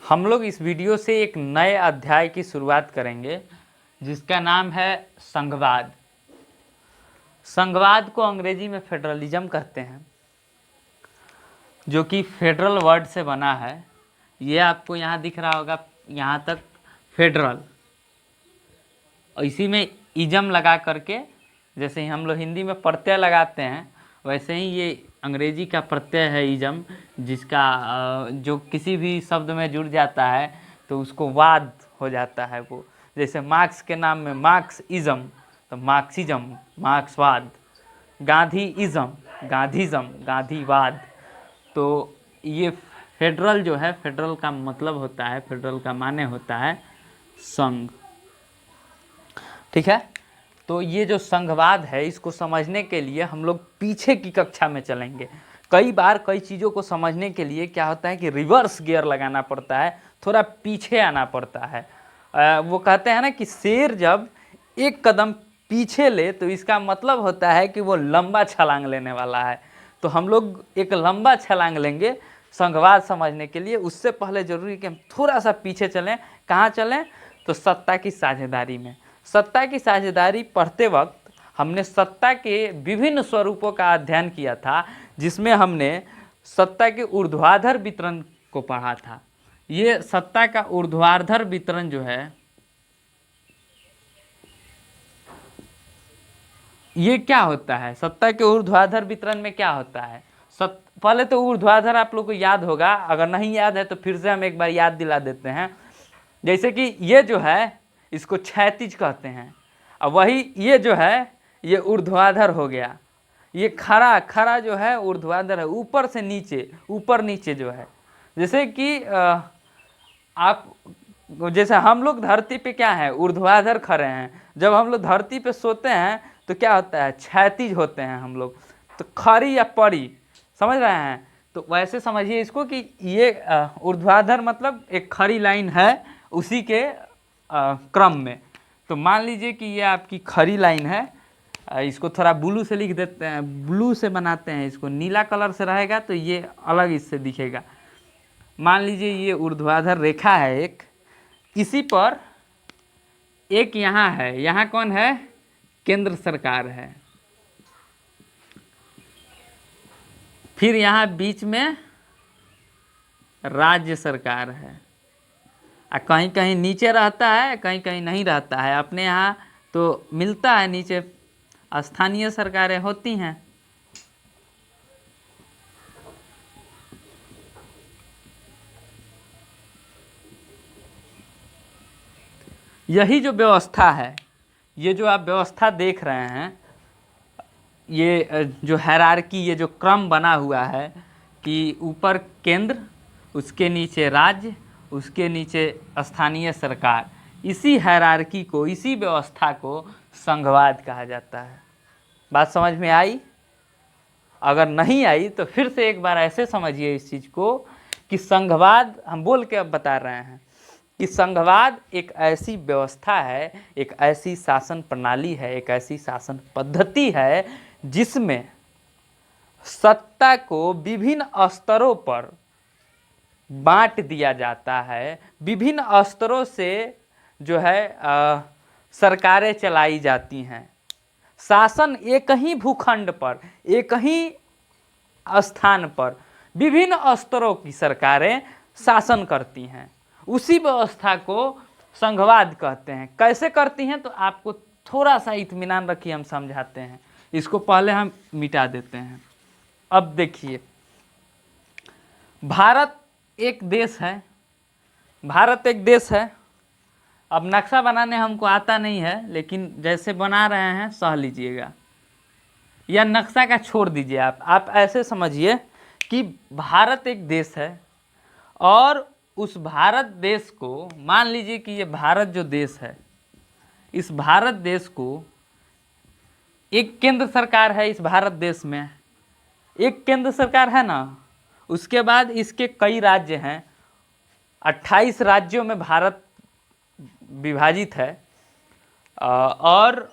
हम लोग इस वीडियो से एक नए अध्याय की शुरुआत करेंगे जिसका नाम है संघवाद। संघवाद को अंग्रेजी में फेडरलिज्म कहते हैं, जो कि फेडरल वर्ड से बना है। ये आपको यहाँ दिख रहा होगा, यहाँ तक फेडरल, और इसी में इजम लगा करके, जैसे ही हम लोग हिंदी में प्रत्यय लगाते हैं वैसे ही ये अंग्रेजी का प्रत्यय है इजम, जिसका जो किसी भी शब्द में जुड़ जाता है तो उसको वाद हो जाता है। वो जैसे मार्क्स के नाम में मार्क्सइज्म, तो मार्क्सिज्म मार्क्सवाद, गांधीइज्म गांधीज्म गांधीवाद। तो ये फेडरल जो है, फेडरल का मतलब होता है, फेडरल का माने होता है संघ। ठीक है, तो ये जो संघवाद है इसको समझने के लिए हम लोग पीछे की कक्षा में चलेंगे। कई बार कई चीज़ों को समझने के लिए क्या होता है कि रिवर्स गियर लगाना पड़ता है, थोड़ा पीछे आना पड़ता है। वो कहते हैं ना कि शेर जब एक कदम पीछे ले तो इसका मतलब होता है कि वो लंबा छलांग लेने वाला है। तो हम लोग एक लंबा छलांग लेंगे संघवाद समझने के लिए। उससे पहले जरूरी है कि हम थोड़ा सा पीछे चलें। कहाँ चलें? तो सत्ता की साझेदारी में। सत्ता की साझेदारी पढ़ते वक्त हमने सत्ता के विभिन्न स्वरूपों का अध्ययन किया था, जिसमें हमने सत्ता के ऊर्ध्वाधर वितरण को पढ़ा था। ये सत्ता का ऊर्ध्वाधर वितरण जो है, ये क्या होता है? सत्ता के ऊर्ध्वाधर वितरण में क्या होता है? पहले तो ऊर्ध्वाधर आप लोग को याद होगा, अगर नहीं याद है तो फिर से हम एक बार याद दिला देते हैं। जैसे कि ये जो है इसको क्षैतिज कहते हैं, और वही ये जो है ये ऊर्ध्वाधर हो गया। ये खड़ा खड़ा जो है ऊर्ध्वाधर है, ऊपर से नीचे, ऊपर नीचे जो है। जैसे कि आप, जैसे हम लोग धरती पे क्या है, ऊर्ध्वाधर खड़े हैं। जब हम लोग धरती पे सोते हैं तो क्या होता है, क्षैतिज होते हैं हम लोग। तो खड़ी या पड़ी, समझ रहे हैं? तो वैसे समझिए इसको कि ये ऊर्ध्वाधर मतलब एक खड़ी लाइन है उसी के क्रम में। तो मान लीजिए कि ये आपकी खड़ी लाइन है। इसको थोड़ा ब्लू से लिख देते हैं, ब्लू से बनाते हैं इसको। नीला कलर से रहेगा तो ये अलग इससे दिखेगा। मान लीजिए ये ऊर्ध्वाधर रेखा है एक, इसी पर एक यहाँ है। यहाँ कौन है? केंद्र सरकार है। फिर यहाँ बीच में राज्य सरकार है। कहीं कहीं नीचे रहता है, कहीं कहीं नहीं रहता है। अपने यहाँ तो मिलता है नीचे, स्थानीय सरकारें होती हैं। यही जो व्यवस्था है, ये जो आप व्यवस्था देख रहे हैं, ये जो हायरार्की, ये जो क्रम बना हुआ है कि ऊपर केंद्र, उसके नीचे राज्य, उसके नीचे स्थानीय सरकार, इसी हायरार्की को, इसी व्यवस्था को संघवाद कहा जाता है। बात समझ में आई? अगर नहीं आई तो फिर से एक बार ऐसे समझिए इस चीज़ को कि संघवाद, हम बोल के अब बता रहे हैं कि संघवाद एक ऐसी व्यवस्था है, एक ऐसी शासन प्रणाली है, एक ऐसी शासन पद्धति है जिसमें सत्ता को विभिन्न स्तरों पर बांट दिया जाता है। विभिन्न स्तरों से जो है सरकारें चलाई जाती हैं। शासन एक ही भूखंड पर, एक ही स्थान पर विभिन्न स्तरों की सरकारें शासन करती हैं। उसी व्यवस्था को संघवाद कहते हैं। कैसे करती हैं तो आपको थोड़ा सा इत्मीनान रखिए, हम समझाते हैं। इसको पहले हम मिटा देते हैं। अब देखिए, भारत एक देश है। भारत एक देश है। अब नक्शा बनाने हमको आता नहीं है, लेकिन जैसे बना रहे हैं सह लीजिएगा, या नक्शा का छोड़ दीजिए। आप ऐसे समझिए कि भारत एक देश है, और उस भारत देश को, मान लीजिए कि ये भारत जो देश है, इस भारत देश को एक केंद्र सरकार है। इस भारत देश में एक केंद्र सरकार है ना, उसके बाद इसके कई राज्य हैं। 28 राज्यों में भारत विभाजित है, और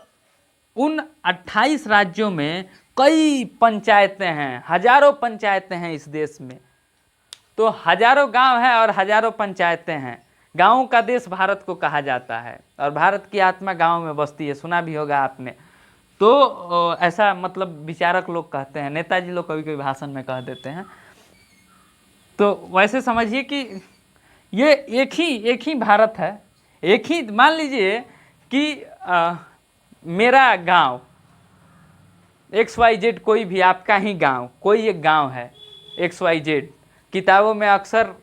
उन 28 राज्यों में कई पंचायतें हैं, हजारों पंचायतें हैं इस देश में। तो हजारों गांव हैं और हजारों पंचायतें हैं। गाँवों का देश भारत को कहा जाता है और भारत की आत्मा गाँव में बसती है, सुना भी होगा आपने। तो ऐसा मतलब विचारक लोग कहते हैं, नेताजी लोग कभी कभी भाषण में कह देते हैं। तो वैसे समझिए कि ये एक ही भारत है, एक ही। मान लीजिए कि मेरा गांव XYZ, कोई भी आपका ही गांव, कोई एक गांव है XYZ। किताबों में अक्सर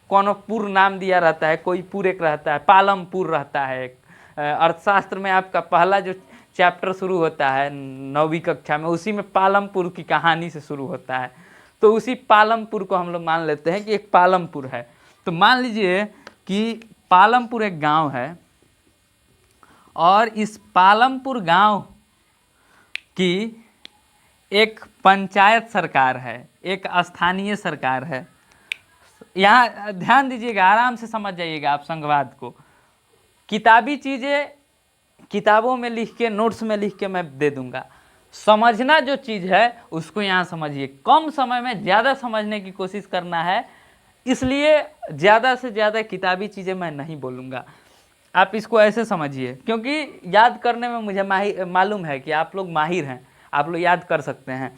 कौनपुर नाम दिया रहता है, कोई पुर एक रहता है, पालमपुर रहता है एक। अर्थशास्त्र में आपका पहला जो चैप्टर शुरू होता है 9वीं कक्षा में, उसी में पालमपुर की कहानी से शुरू होता है। तो उसी पालमपुर को हम लोग मान लेते हैं कि एक पालमपुर है। तो मान लीजिए कि पालमपुर एक गांव है और इस पालमपुर गांव की एक पंचायत सरकार है, एक स्थानीय सरकार है। यहाँ ध्यान दीजिएगा, आराम से समझ जाइएगा आप संघवाद को। किताबी चीज़ें किताबों में लिख के, नोट्स में लिख के मैं दे दूंगा। समझना जो चीज़ है उसको यहाँ समझिए। कम समय में ज़्यादा समझने की कोशिश करना है, इसलिए ज़्यादा से ज़्यादा किताबी चीज़ें मैं नहीं बोलूँगा। आप इसको ऐसे समझिए, क्योंकि याद करने में मुझे मालूम है कि आप लोग माहिर हैं, आप लोग याद कर सकते हैं।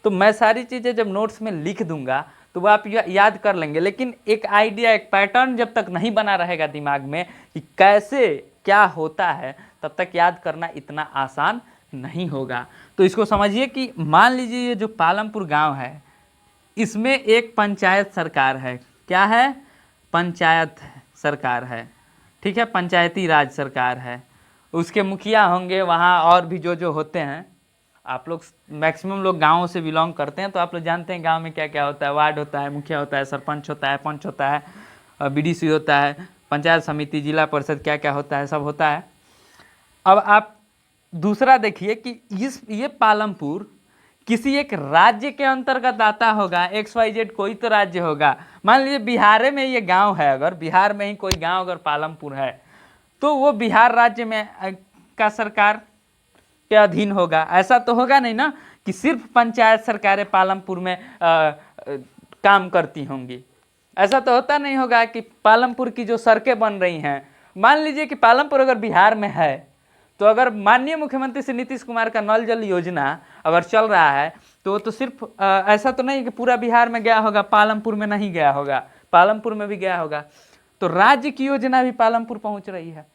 तो मैं सारी चीज़ें जब नोट्स में लिख दूंगा तो वो आप याद कर लेंगे। लेकिन एक आइडिया, एक पैटर्न जब तक नहीं बना रहेगा दिमाग में कि कैसे क्या होता है, तब तक याद करना इतना आसान नहीं होगा। तो इसको समझिए कि मान लीजिए ये जो पालमपुर गांव है, इसमें एक पंचायत सरकार है। क्या है? पंचायत सरकार है, ठीक है, पंचायती राज सरकार है। उसके मुखिया होंगे वहाँ, और भी जो होते हैं। आप लोग मैक्सिमम लोग गाँव से बिलोंग करते हैं, तो आप लोग जानते हैं गांव में क्या क्या होता है। वार्ड होता है, मुखिया होता है, सरपंच होता है, पंच होता है, BDC होता है, पंचायत समिति, जिला परिषद, क्या क्या होता है, सब होता है। अब आप दूसरा देखिए कि ये पालमपुर किसी एक राज्य के अंतर्गत आता होगा। XYZ कोई तो राज्य होगा। मान लीजिए बिहार में ये गांव है, अगर बिहार में ही कोई गांव अगर पालमपुर है, तो वो बिहार राज्य में का सरकार के अधीन होगा। ऐसा तो होगा नहीं ना कि सिर्फ पंचायत सरकारें पालमपुर में काम करती होंगी। ऐसा तो होता नहीं होगा कि पालमपुर की जो सड़कें बन रही हैं, मान लीजिए कि पालमपुर अगर बिहार में है, तो अगर माननीय मुख्यमंत्री श्री नीतीश कुमार का नल जल योजना अगर चल रहा है, तो वो तो सिर्फ ऐसा तो नहीं कि पूरा बिहार में गया होगा, पालमपुर में नहीं गया होगा, पालमपुर में भी गया होगा। तो राज्य की योजना भी पालमपुर पहुंच रही है।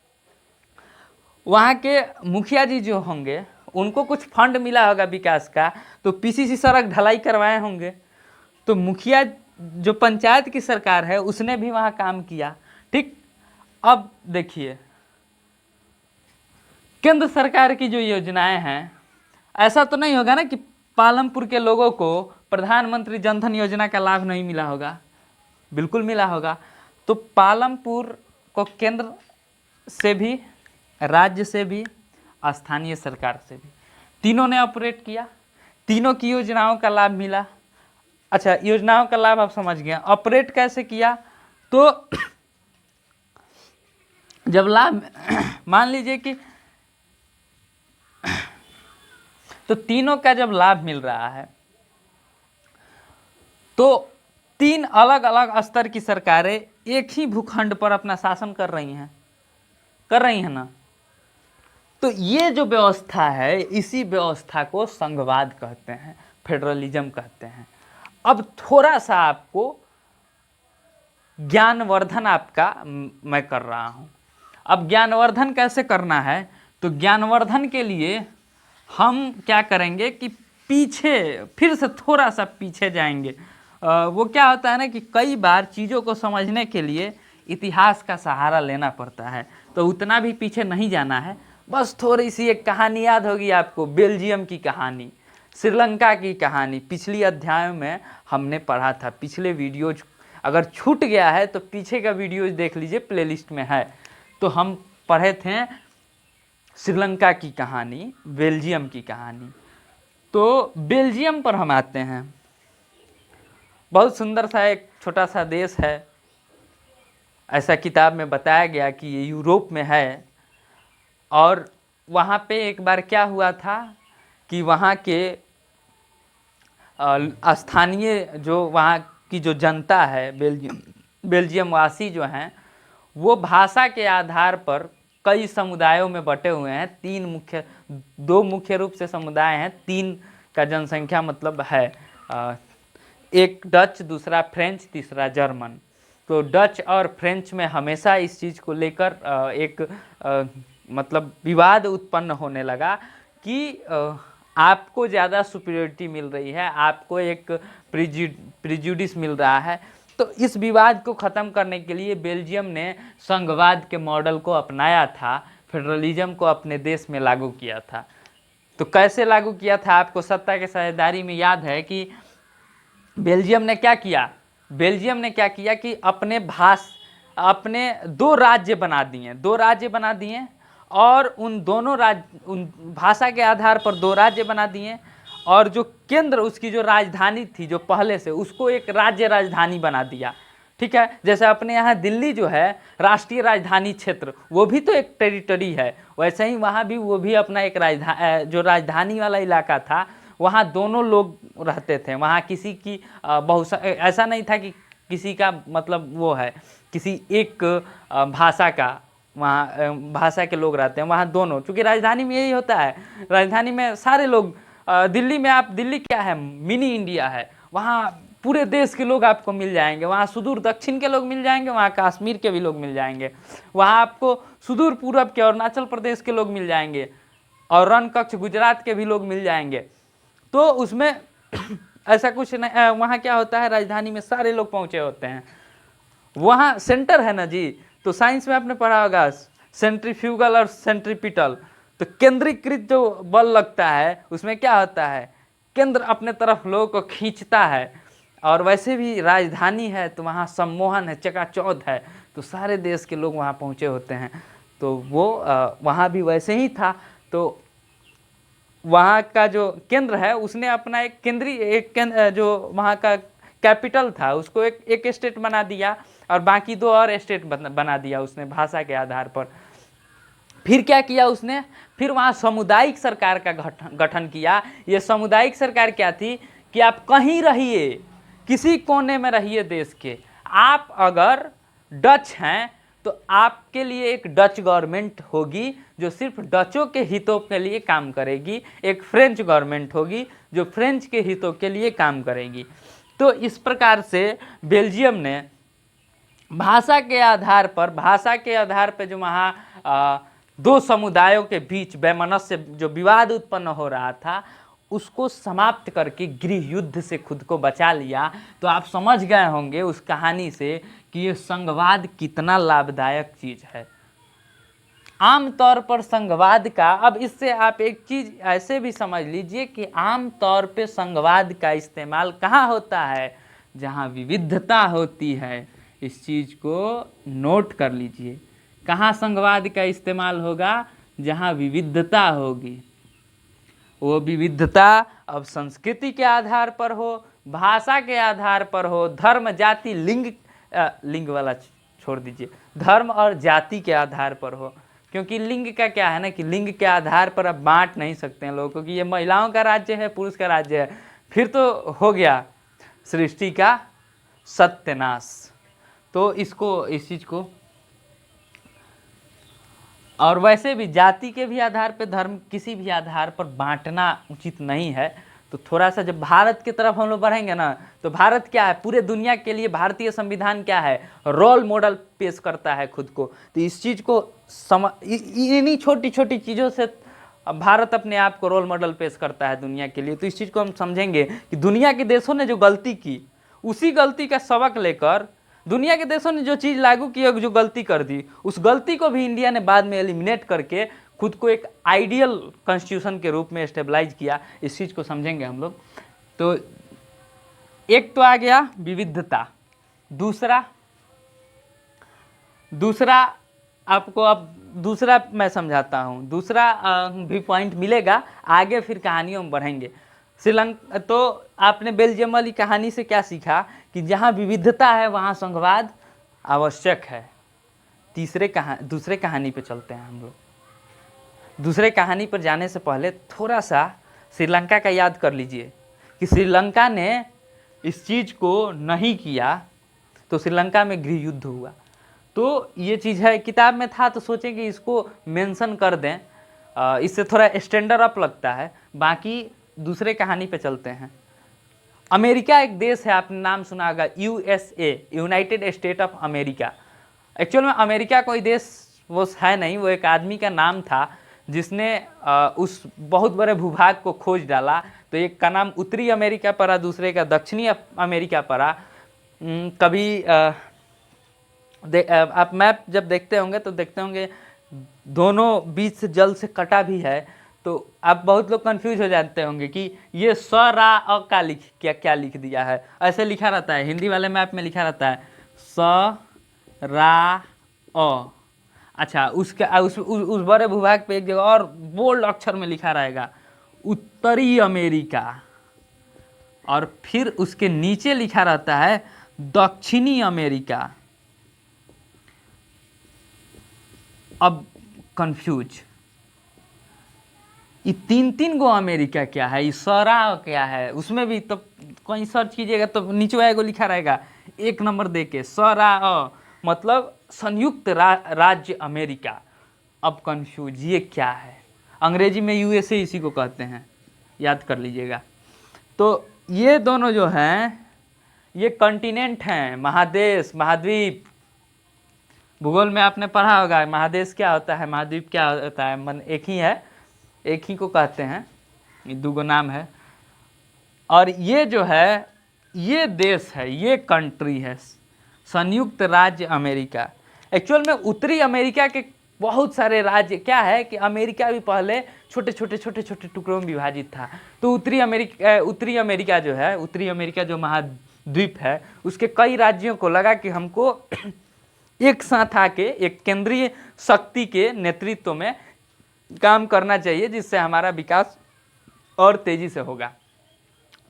वहाँ के मुखिया जी जो होंगे, उनको कुछ फंड मिला होगा विकास का, तो PCC सड़क ढलाई करवाए होंगे। तो मुखिया जो पंचायत की सरकार है, उसने भी वहाँ काम किया, ठीक। अब देखिए केंद्र सरकार की जो योजनाएं हैं, ऐसा तो नहीं होगा ना कि पालमपुर के लोगों को प्रधानमंत्री जनधन योजना का लाभ नहीं मिला होगा, बिल्कुल मिला होगा। तो पालमपुर को केंद्र से भी, राज्य से भी, स्थानीय सरकार से भी, तीनों ने ऑपरेट किया, तीनों की योजनाओं का लाभ मिला। अच्छा, योजनाओं का लाभ आप समझ गए। ऑपरेट कैसे किया? तो जब लाभ मान लीजिए कि तो तीनों का जब लाभ मिल रहा है, तो 3 अलग अलग स्तर की सरकारें एक ही भूखंड पर अपना शासन कर रही हैं ना। तो ये जो व्यवस्था है, इसी व्यवस्था को संघवाद कहते हैं, फेडरलिज्म कहते हैं। अब थोड़ा सा आपको ज्ञानवर्धन आपका मैं कर रहा हूं। अब ज्ञानवर्धन कैसे करना है? तो ज्ञानवर्धन के लिए हम क्या करेंगे कि पीछे, फिर से थोड़ा सा पीछे जाएंगे। वो क्या होता है ना कि कई बार चीज़ों को समझने के लिए इतिहास का सहारा लेना पड़ता है। तो उतना भी पीछे नहीं जाना है, बस थोड़ी सी एक कहानी याद होगी आपको, बेल्जियम की कहानी, श्रीलंका की कहानी। पिछली अध्याय में हमने पढ़ा था। पिछले वीडियोज अगर छूट गया है तो पीछे का वीडियोज देख लीजिए, प्लेलिस्ट में है। तो हम पढ़े थे श्रीलंका की कहानी, बेल्जियम की कहानी। तो बेल्जियम पर हम आते हैं। बहुत सुंदर सा एक छोटा सा देश है, ऐसा किताब में बताया गया कि ये यूरोप में है। और वहाँ पे एक बार क्या हुआ था कि वहाँ के स्थानीय जो वहाँ की जो जनता है, बेल्जियम वासी जो हैं, वो भाषा के आधार पर कई समुदायों में बटे हुए हैं। दो मुख्य रूप से समुदाय हैं, 3 का जनसंख्या मतलब है, एक डच, दूसरा फ्रेंच, तीसरा जर्मन। तो डच और फ्रेंच में हमेशा इस चीज़ को लेकर एक मतलब विवाद उत्पन्न होने लगा कि आपको ज़्यादा सुपीरियरिटी मिल रही है, आपको एक प्रिजुडिस मिल रहा है। तो इस विवाद को ख़त्म करने के लिए बेल्जियम ने संघवाद के मॉडल को अपनाया था, फेडरलिज्म को अपने देश में लागू किया था। तो कैसे लागू किया था? आपको सत्ता के साझेदारी में याद है कि बेल्जियम ने क्या किया? बेल्जियम ने क्या किया कि अपने 2 राज्य बना दिए और उन भाषा के आधार पर 2 राज्य बना दिए, और जो केंद्र उसकी जो राजधानी थी जो पहले से, उसको एक राज्य राजधानी बना दिया। ठीक है, जैसे अपने यहाँ दिल्ली जो है राष्ट्रीय राजधानी क्षेत्र, वो भी तो एक टेरिटरी है, वैसे ही वहाँ भी वो भी अपना एक जो राजधानी वाला इलाका था, वहाँ दोनों लोग रहते थे। वहाँ किसी की ऐसा नहीं था कि किसी का मतलब वो है किसी एक भाषा का, वहाँ भाषा के लोग रहते हैं, वहाँ दोनों, क्योंकि राजधानी में यही होता है, राजधानी में सारे लोग। दिल्ली क्या है, मिनी इंडिया है, वहाँ पूरे देश के लोग आपको मिल जाएंगे, वहाँ सुदूर दक्षिण के लोग मिल जाएंगे, वहाँ कश्मीर के भी लोग मिल जाएंगे, वहाँ आपको सुदूर पूरब के अरुणाचल प्रदेश के लोग मिल जाएंगे, और रणकक्ष गुजरात के भी लोग मिल जाएंगे। तो उसमें ऐसा कुछ नहीं, वहाँ क्या होता है, राजधानी में सारे लोग पहुँचे होते हैं, वहाँ सेंटर है ना जी। तो साइंस में आपने पढ़ा होगा सेंट्रीफ्यूगल और सेंट्रीपिटल। तो केंद्रीकृत जो बल लगता है उसमें क्या होता है, केंद्र अपने तरफ लोगों को खींचता है, और वैसे भी राजधानी है तो वहाँ सम्मोहन है, चकाचौंध है, तो सारे देश के लोग वहाँ पहुँचे होते हैं। तो वो वहाँ भी वैसे ही था। तो वहाँ का जो केंद्र है उसने अपना जो वहाँ का कैपिटल था उसको एक स्टेट बना दिया, और बाकी 2 और स्टेट बना दिया उसने भाषा के आधार पर। फिर क्या किया उसने, फिर वहाँ सामुदायिक सरकार का गठन किया। ये सामुदायिक सरकार क्या थी कि आप कहीं रहिए, किसी कोने में रहिए देश के, आप अगर डच हैं तो आपके लिए एक डच गवर्नमेंट होगी जो सिर्फ डचों के हितों के लिए काम करेगी, एक फ्रेंच गवर्नमेंट होगी जो फ्रेंच के हितों के लिए काम करेगी। तो इस प्रकार से बेल्जियम ने भाषा के आधार पर जो वहाँ 2 समुदायों के बीच वैमनस्य जो विवाद उत्पन्न हो रहा था उसको समाप्त करके गृह युद्ध से खुद को बचा लिया। तो आप समझ गए होंगे उस कहानी से कि ये संघवाद कितना लाभदायक चीज़ है। आमतौर पर संघवाद का, अब इससे आप एक चीज़ ऐसे भी समझ लीजिए कि आमतौर पे संघवाद का इस्तेमाल कहाँ होता है, जहाँ विविधता होती है। इस चीज़ को नोट कर लीजिए, कहाँ संघवाद का इस्तेमाल होगा, जहाँ विविधता होगी। वो विविधता अब संस्कृति के आधार पर हो, भाषा के आधार पर हो, धर्म, जाति, लिंग वाला छोड़ दीजिए, धर्म और जाति के आधार पर हो। क्योंकि लिंग का क्या है ना कि लिंग के आधार पर अब बांट नहीं सकते हैं लोगों को कि ये महिलाओं का राज्य है, पुरुष का राज्य है, फिर तो हो गया सृष्टि का सत्यानाश। तो इस चीज़ को, और वैसे भी जाति के भी आधार पर, धर्म किसी भी आधार पर बांटना उचित नहीं है। तो थोड़ा सा जब भारत की तरफ हम लोग बढ़ेंगे ना, तो भारत क्या है, पूरे दुनिया के लिए भारतीय संविधान क्या है, रोल मॉडल पेश करता है खुद को। तो इस चीज़ को इन्हीं छोटी छोटी चीज़ों से भारत अपने आप को रोल मॉडल पेश करता है दुनिया के लिए। तो इस चीज़ को हम समझेंगे कि दुनिया के देशों ने जो गलती की, उसी गलती का सबक लेकर दुनिया के देशों ने जो चीज़ लागू की, जो गलती कर दी, उस गलती को भी इंडिया ने बाद में एलिमिनेट करके खुद को एक आइडियल कॉन्स्टिट्यूशन के रूप में स्टेबलाइज किया। इस चीज़ को समझेंगे हम लोग। तो एक तो आ गया विविधता, दूसरा आपको अब दूसरा मैं समझाता हूँ, दूसरा भी पॉइंट मिलेगा आगे, फिर कहानियों में बढ़ेंगे। श्रीलंका, तो आपने बेल्जियम वाली कहानी से क्या सीखा कि जहाँ विविधता है वहाँ संघवाद आवश्यक है। दूसरे कहानी पे चलते हैं हम लोग। दूसरे कहानी पर जाने से पहले थोड़ा सा श्रीलंका का याद कर लीजिए कि श्रीलंका ने इस चीज़ को नहीं किया तो श्रीलंका में गृह युद्ध हुआ। तो ये चीज़ है, किताब में था तो सोचें कि इसको मेंशन कर दें, इससे थोड़ा स्टैंडर्ड अप लगता है। बाकी दूसरे कहानी पे चलते हैं। अमेरिका एक देश है, आपने नाम सुना होगा, USA, United state of America. Actual में अमेरिका कोई देश वो है नहीं, वो एक आदमी का नाम था जिसने उस बहुत बड़े भूभाग को खोज डाला। तो एक का नाम उत्तरी अमेरिका पड़ा, दूसरे का दक्षिणी अमेरिका पड़ा। कभी आप मैप जब देखते होंगे तो देखते होंगे दोनों बीच से जल से कटा भी है। तो आप बहुत लोग कंफ्यूज हो जाते होंगे कि ये स रा अ का क्या लिख दिया है। ऐसे लिखा रहता है, हिंदी वाले मैप में लिखा रहता है स रा अ। अच्छा, उसका उस बड़े भूभाग पे एक जगह और बोल्ड अक्षर में लिखा रहेगा उत्तरी अमेरिका, और फिर उसके नीचे लिखा रहता है दक्षिणी अमेरिका। अब कंफ्यूज, ये तीन गो अमेरिका क्या है, ये सरा क्या है, उसमें भी तो कहीं सर्च कीजिएगा तो नीचे आएगा लिखा रहेगा 1 नंबर दे के सरा मतलब संयुक्त राज्य अमेरिका। अब कंफ्यूज ये क्या है, अंग्रेजी में USA इसी को कहते हैं, याद कर लीजिएगा। तो ये दोनों जो हैं ये कॉन्टिनेंट हैं, महादेश महाद्वीप। भूगोल में आपने पढ़ा होगा महादेश क्या होता है, महाद्वीप क्या होता है, मन एक ही है, एक ही को कहते हैं, ये दो नाम है। और ये जो है ये देश है, ये कंट्री है संयुक्त राज्य अमेरिका। एक्चुअल में उत्तरी अमेरिका के बहुत सारे राज्य, क्या है कि अमेरिका भी पहले छोटे छोटे टुकड़ों में विभाजित था। तो उत्तरी अमेरिका जो है, उत्तरी अमेरिका जो महाद्वीप है, उसके कई राज्यों को लगा कि हमको एक साथ आके एक केंद्रीय शक्ति के नेतृत्व में काम करना चाहिए, जिससे हमारा विकास और तेजी से होगा।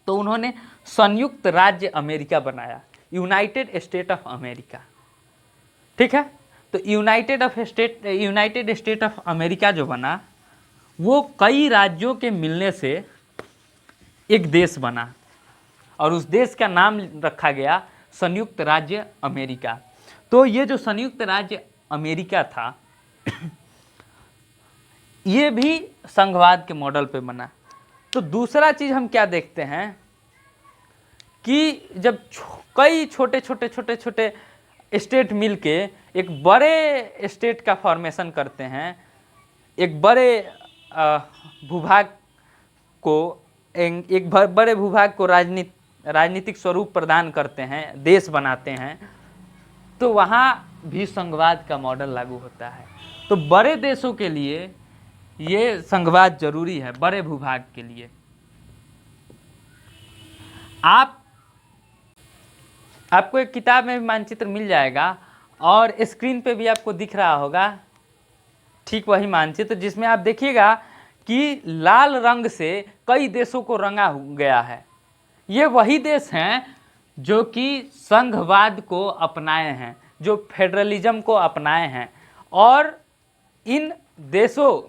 तो उन्होंने संयुक्त राज्य अमेरिका बनाया, यूनाइटेड स्टेट ऑफ अमेरिका। ठीक है, तो यूनाइटेड स्टेट ऑफ अमेरिका जो बना वो कई राज्यों के मिलने से एक देश बना, और उस देश का नाम रखा गया संयुक्त राज्य अमेरिका। तो ये जो संयुक्त राज्य अमेरिका था ये भी संघवाद के मॉडल पे बना। तो दूसरा चीज हम क्या देखते हैं कि जब कई छोटे स्टेट मिलके एक बड़े स्टेट का फॉर्मेशन करते हैं, एक बड़े भूभाग को एक बड़े भूभाग को राजनीतिक स्वरूप प्रदान करते हैं, देश बनाते हैं, तो वहाँ भी संघवाद का मॉडल लागू होता है। तो बड़े देशों के लिए ये संघवाद जरूरी है, बड़े भूभाग के लिए। आपको एक किताब में भी मानचित्र मिल जाएगा, और स्क्रीन पे भी आपको दिख रहा होगा ठीक वही मानचित्र, जिसमें आप देखिएगा कि लाल रंग से कई देशों को रंगा गया है। ये वही देश हैं जो कि संघवाद को अपनाए हैं, जो फेडरलिज्म को अपनाए हैं। और इन देशों,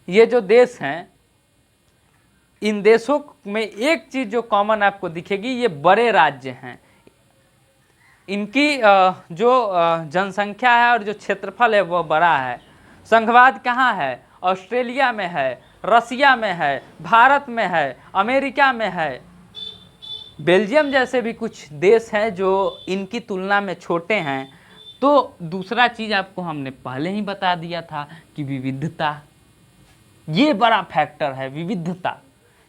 ये जो देश हैं, इन देशों में एक चीज जो कॉमन आपको दिखेगी, ये बड़े राज्य हैं। इनकी जो जनसंख्या है और जो क्षेत्रफल है वो बड़ा है। संघवाद कहाँ है? ऑस्ट्रेलिया में है, रसिया में है, भारत में है, अमेरिका में है, बेल्जियम जैसे भी कुछ देश हैं जो इनकी तुलना में छोटे हैं। तो दूसरा चीज़ आपको हमने पहले ही बता दिया था कि विविधता, ये बड़ा फैक्टर है, विविधता।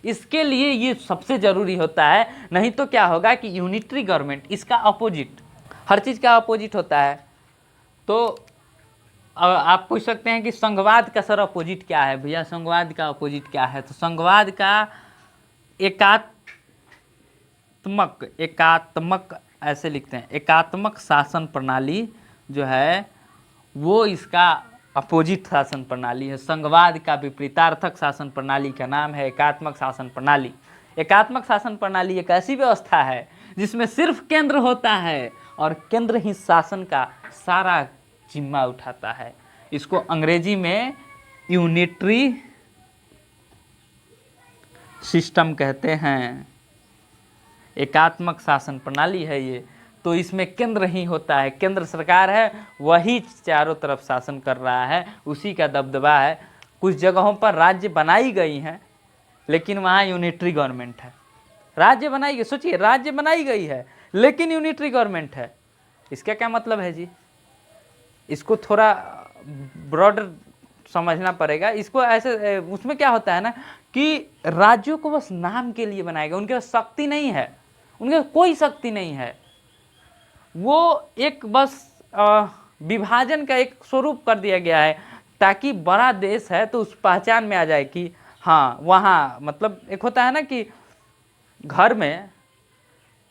इसके लिए ये सबसे ज़रूरी होता है, नहीं तो क्या होगा कि यूनिटरी गवर्नमेंट, इसका अपोजिट, हर चीज़ का अपोजिट होता है। तो आप पूछ सकते हैं कि संघवाद का सर अपोजिट क्या है भैया, संघवाद का अपोजिट क्या है? तो संघवाद का एकात्मक ऐसे लिखते हैं, एकात्मक शासन प्रणाली जो है वो इसका अपोजिट शासन प्रणाली है। संघवाद का विपरीतार्थक शासन प्रणाली का नाम है एकात्मक शासन प्रणाली। एकात्मक शासन प्रणाली एक ऐसी व्यवस्था है जिसमें सिर्फ केंद्र होता है और केंद्र ही शासन का सारा जिम्मा उठाता है। इसको अंग्रेजी में यूनिटरी सिस्टम कहते हैं। एकात्मक शासन प्रणाली है ये, तो इसमें केंद्र ही होता है, केंद्र सरकार है, वही चारों तरफ शासन कर रहा है, उसी का दबदबा है। कुछ जगहों पर राज्य बनाई गई हैं लेकिन वहाँ यूनिटरी गवर्नमेंट है। राज्य बनाई गई, सोचिए राज्य बनाई गई है लेकिन यूनिटरी गवर्नमेंट है। इसका क्या मतलब है जी? इसको थोड़ा ब्रॉडर समझना पड़ेगा। इसको ऐसे, उसमें क्या होता है ना कि राज्यों को बस नाम के लिए बनाया गया, उनके पास शक्ति नहीं है, उनके पास कोई शक्ति नहीं है। वो एक बस विभाजन का एक स्वरूप कर दिया गया है ताकि बड़ा देश है तो उस पहचान में आ जाए कि हाँ वहाँ, मतलब एक होता है ना कि घर में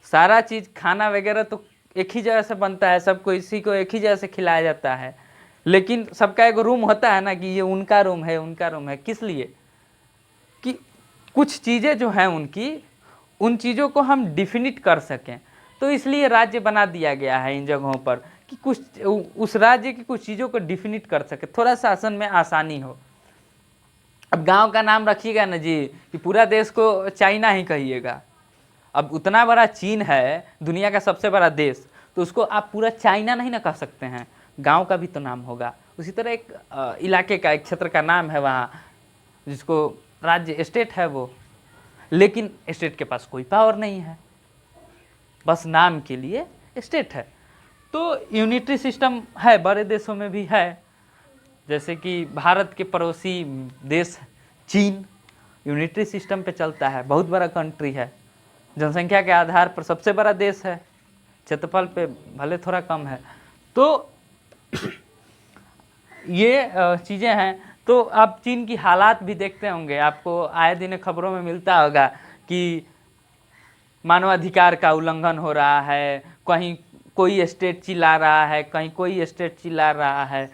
सारा चीज़ खाना वगैरह तो एक ही जगह से बनता है, सबको इसी को एक ही जगह से खिलाया जाता है, लेकिन सबका एक रूम होता है ना कि ये उनका रूम है, उनका रूम है। किस लिए? कि कुछ चीज़ें जो हैं उनकी, उन चीज़ों को हम डिफिनिट कर सकें, तो इसलिए राज्य बना दिया गया है इन जगहों पर कि कुछ उस राज्य की कुछ चीज़ों को डिफिनिट कर सके, थोड़ा शासन में आसानी हो। अब गांव का नाम रखिएगा ना जी कि पूरा देश को चाइना ही कहिएगा। अब उतना बड़ा चीन है, दुनिया का सबसे बड़ा देश, तो उसको आप पूरा चाइना नहीं ना कह सकते हैं, गांव का भी तो नाम होगा। उसी तरह एक इलाके का, एक क्षेत्र का नाम है वहाँ, जिसको राज्य स्टेट है वो, लेकिन स्टेट के पास कोई पावर नहीं है, बस नाम के लिए स्टेट है। तो यूनिटरी सिस्टम है, बड़े देशों में भी है, जैसे कि भारत के पड़ोसी देश चीन यूनिटरी सिस्टम पे चलता है, बहुत बड़ा कंट्री है, जनसंख्या के आधार पर सबसे बड़ा देश है, क्षेत्रफल पे भले थोड़ा कम है। तो ये चीज़ें हैं। तो आप चीन की हालात भी देखते होंगे, आपको आए दिन खबरों में मिलता होगा कि मानवाधिकार का उल्लंघन हो रहा है, कहीं कोई स्टेट चिल्ला रहा है, कहीं कोई स्टेट चिल्ला रहा है।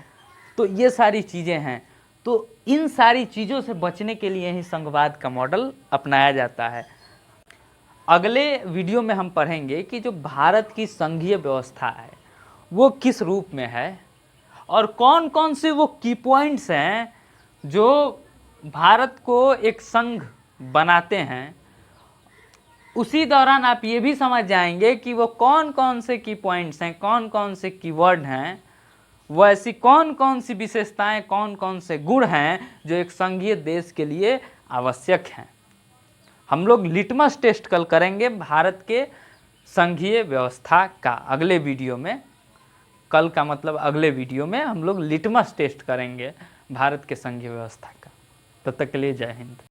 तो ये सारी चीज़ें हैं। तो इन सारी चीज़ों से बचने के लिए ही संघवाद का मॉडल अपनाया जाता है। अगले वीडियो में हम पढ़ेंगे कि जो भारत की संघीय व्यवस्था है वो किस रूप में है और कौन कौन से वो की पॉइंट्स हैं जो भारत को एक संघ बनाते हैं। उसी दौरान आप ये भी समझ जाएंगे कि वो कौन कौन से की पॉइंट्स हैं, कौन कौन से कीवर्ड हैं, वो ऐसी कौन कौन सी विशेषताएं, कौन कौन से गुण हैं जो एक संघीय देश के लिए आवश्यक हैं। हम लोग लिटमस टेस्ट कल करेंगे भारत के संघीय व्यवस्था का, अगले वीडियो में। कल का मतलब अगले वीडियो में हम लोग लिटमस टेस्ट करेंगे भारत के संघीय व्यवस्था का। तब तक के लिए जय हिंद।